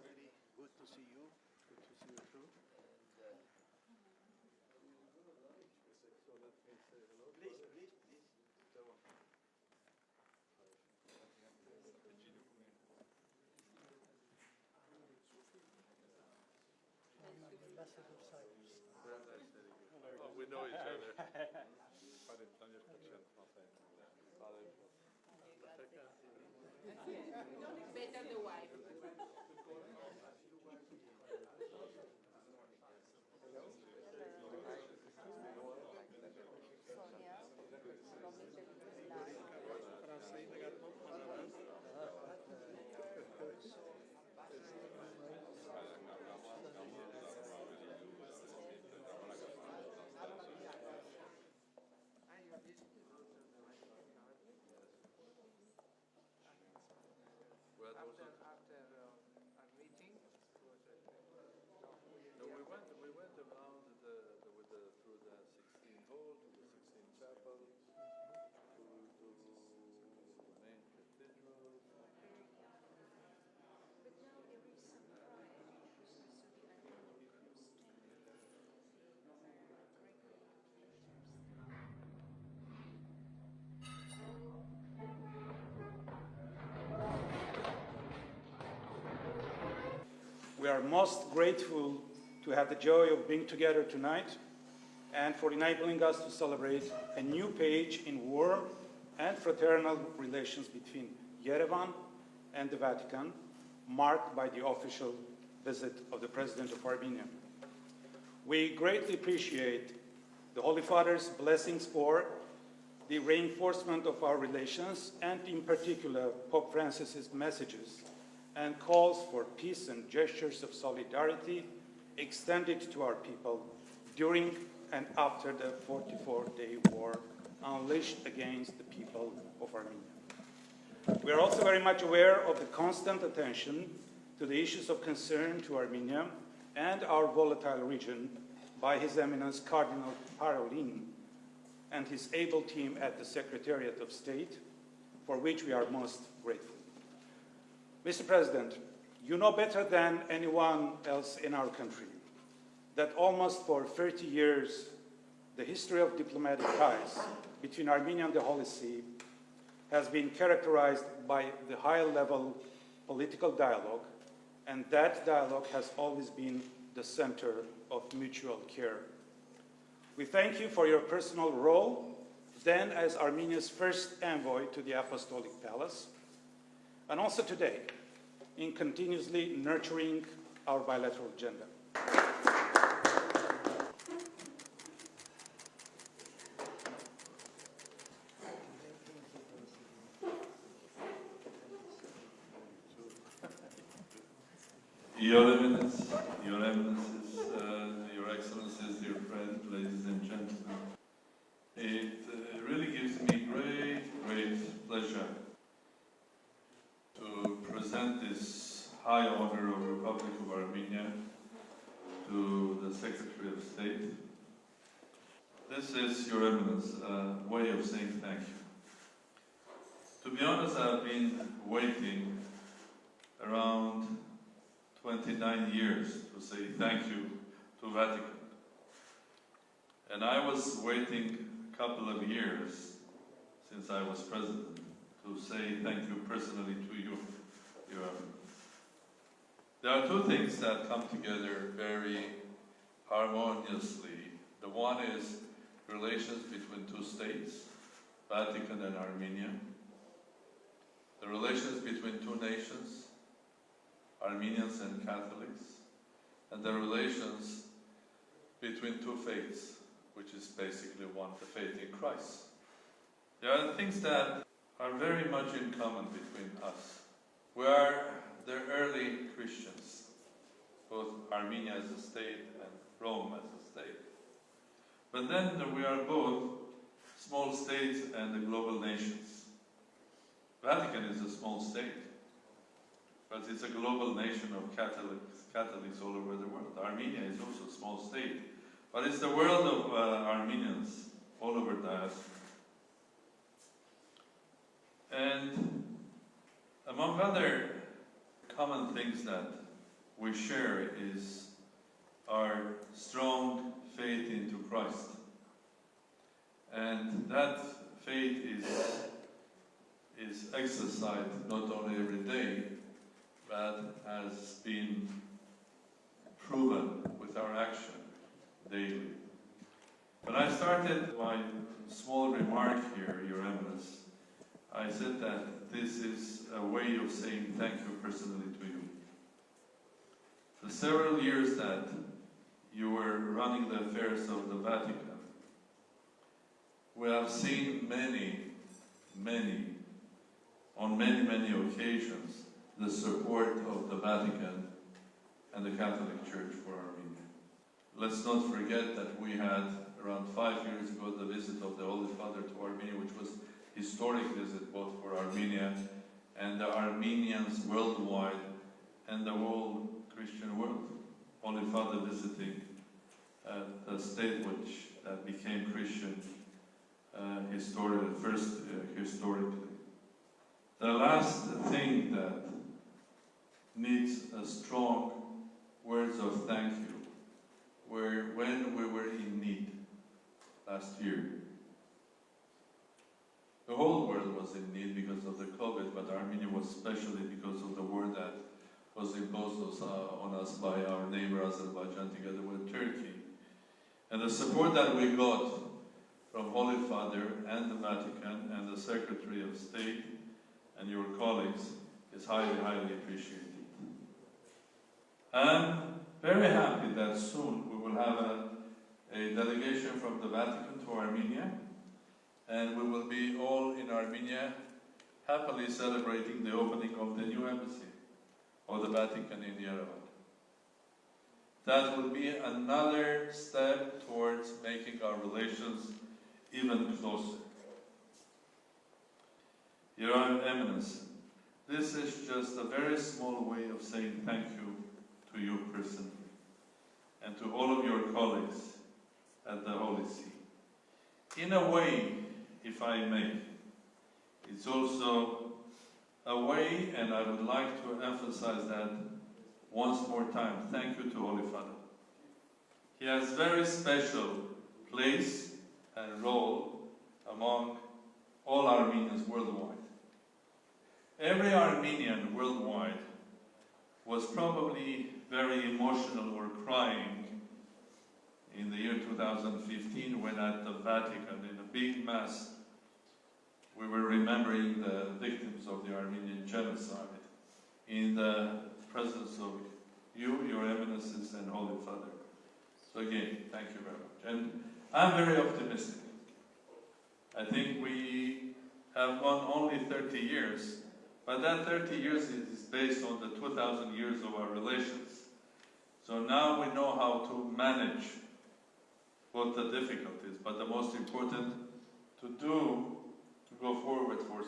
Very good to see you. Good to see you too. Please. Oh, we know each other. Better the wife. After our meeting, no, we went around through the 16 hall to the 16 chapel to the main cathedral. but now there is some pride because of the Armenian We are most grateful to have the joy of being together tonight and for enabling us to celebrate a new page in warm and fraternal relations between Yerevan and the Vatican, marked by the official visit of the President of Armenia. We greatly appreciate the Holy Father's blessings for the reinforcement of our relations and in particular Pope Francis's messages and calls for peace and gestures of solidarity extended to our people during and after the 44-day war unleashed against the people of Armenia. We are also very much aware of the constant attention to the issues of concern to Armenia and our volatile region by His Eminence Cardinal Parolin and his able team at the Secretariat of State, for which we are most grateful. Mr. President, you know better than anyone else in our country that almost for 30 years, the history of diplomatic ties between Armenia and the Holy See has been characterized by the high-level political dialogue, and that dialogue has always been the center of mutual care. We thank you for your personal role, then as Armenia's first envoy to the Apostolic Palace, and also today, in continuously nurturing our bilateral agenda. Your Eminence, Your Eminences, Your Excellencies, dear friends, ladies and gentlemen, it really gives me great pleasure to present this high honor of the Republic of Armenia to the Secretary of State. This is, Your Eminence, a way of saying thank you. To be honest, I've been waiting around 29 years to say thank you to Vatican. And I was waiting a couple of years since I was president to say thank you personally to you, Your Eminence. There are two things that come together very harmoniously. The one is relations between two states, Vatican and Armenia. The relations between two nations, Armenians and Catholics, and the relations between two faiths, which is basically one, the faith in Christ. There are things that are very much in common between us. We are the early Christians, both Armenia as a state and Rome as a state. But then we are both small states and the global nations. Vatican is a small state, but it's a global nation of Catholics all over the world. Armenia is also a small state, but it's the world of Armenians all over diaspora. And among other common things that we share is our strong faith into Christ. And that faith is exercised not only every day, but has been proven with our action daily. When I started my small remark here, Your Eminence, I said that this is a way of saying thank you personally to you. For several years that you were running the affairs of the Vatican, we have seen on many occasions, the support of the Vatican and the Catholic Church for Armenia. Let's not forget that we had, around 5 years ago, the visit of the Holy Father to Armenia, which was a historic visit both for Armenia and the Armenians worldwide and the whole Christian world. Holy Father visiting the state which became Christian historically. The last thing that needs a strong words of thank you were when we were in need last year. The whole world was in need because of the COVID, but Armenia was especially because of the war that was imposed on us by our neighbor Azerbaijan together with Turkey. And the support that we got from Holy Father and the Vatican and the Secretary of State and your colleagues is highly appreciated. I'm very happy that soon we will have a delegation from the Vatican to Armenia, and we will be all in Armenia happily celebrating the opening of the new embassy of the Vatican in Yerevan. That will be another step towards making our relations even closer. Your Eminence, this is just a very small way of saying thank you to you personally and to all of your colleagues at the Holy See. In a way, if I may, it's also a way, and I would like to emphasize that once more time, thank you to Holy Father. He has very special place and role among all Armenians worldwide. Every Armenian worldwide was probably very emotional or crying in the year 2015 when at the Vatican, in a big mass, we were remembering the victims of the Armenian genocide in the presence of you, Your Eminences, and Holy Father. So again, thank you very much. And I'm very optimistic. I think we have gone only 30 years, but that 30 years is based on the 2,000 years of our relations. So now we know how to manage both the difficulties, but the most important to go forward for